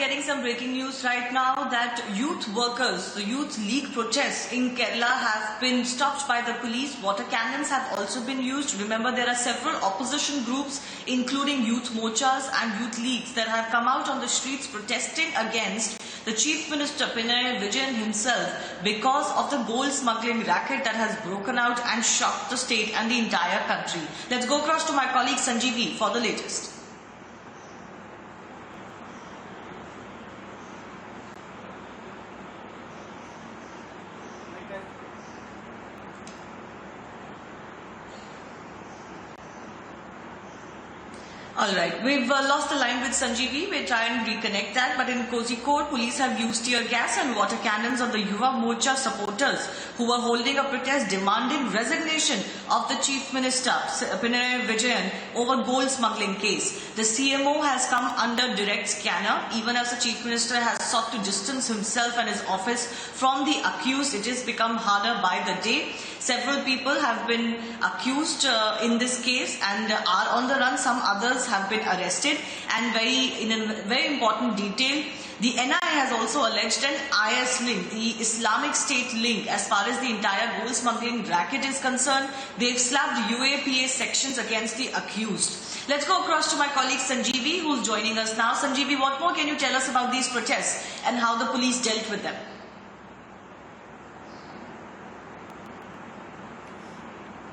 getting some breaking news right now that youth workers, the Youth League protests in Kerala have been stopped by the police. Water cannons have also been used. Remember, there are several opposition groups, including youth mochas and youth leagues, that have come out on the streets protesting against the Chief Minister Pinarayi Vijayan himself because of the gold smuggling racket that has broken out and shocked the state and the entire country. Let's go across to my colleague Sanjeevi for the latest. Alright, we've lost the line with Sanjeevi. We'll try and reconnect that. But in Kozhikode, police have used tear gas and water cannons on the Yuva Morcha supporters who were holding a protest demanding resignation of the Chief Minister Pinarayi Vijayan over gold smuggling case. The CMO has come under direct scanner. Even as the Chief Minister has sought to distance himself and his office from the accused, it has become harder by the day. Several people have been accused in this case and are on the run. Some others have been arrested, and in a very important detail, the NIA has also alleged an IS link, the Islamic State link, as far as the entire gold smuggling racket is concerned. They've slapped UAPA sections against the accused. Let's go across to my colleague Sanjeevi, who's joining us now. Sanjeevi, what more can you tell us about these protests and how the police dealt with them?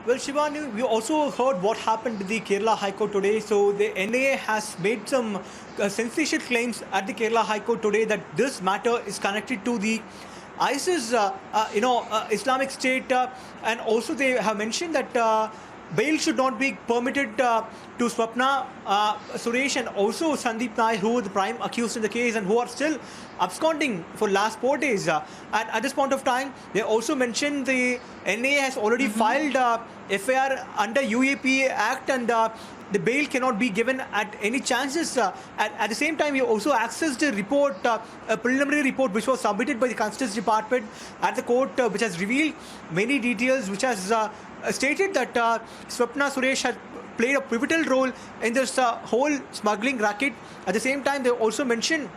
Well, Shivani, we also heard what happened to the Kerala High Court today. So the NIA has made some sensational claims at the Kerala High Court today that this matter is connected to the ISIS, Islamic State, and also they have mentioned that bail should not be permitted to Swapna Suresh and also Sandeep Nair, who were the prime accused in the case and who are still absconding for last 4 days. And at this point of time, they also mentioned the NIA has already filed FIR under UAPA Act, and the bail cannot be given at any chances. At the same time, we also accessed a report, a preliminary report which was submitted by the Customs Department at the court, which has revealed many details, which has stated that Swapna Suresh had played a pivotal role in this whole smuggling racket. At the same time, they also mentioned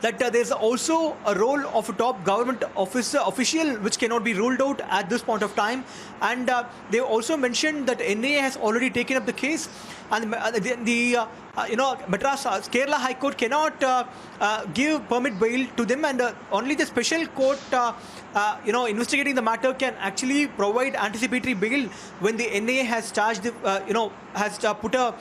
that there's also a role of a top government official which cannot be ruled out at this point of time. And they also mentioned that NIA has already taken up the case, and Madras Kerala High Court cannot give permit bail to them, and only the special court investigating the matter can actually provide anticipatory bail when the NIA has charged has put a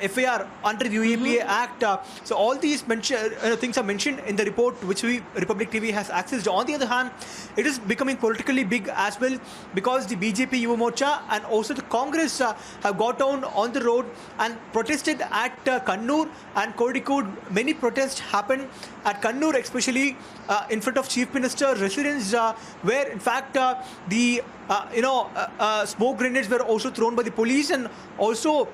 FIR under the UAPA Act. So all these things are mentioned in the report which Republic TV has accessed. On the other hand, it is becoming politically big as well, because the BJP Yuva Morcha and also the Congress have got down on the road and protested at Kannur and Kozhikode. Many protests happened at Kannur, especially in front of Chief Minister residence, where in fact the smoke grenades were also thrown by the police, and also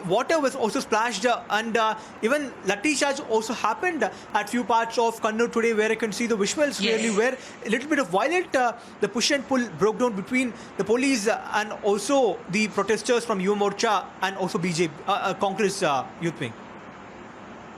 water was also splashed, and even lathi charge also happened at few parts of Kannur today, where I can see the visuals clearly, where a little bit of violent the push and pull broke down between the police and also the protesters from Yuva Morcha and also BJP Congress youth wing.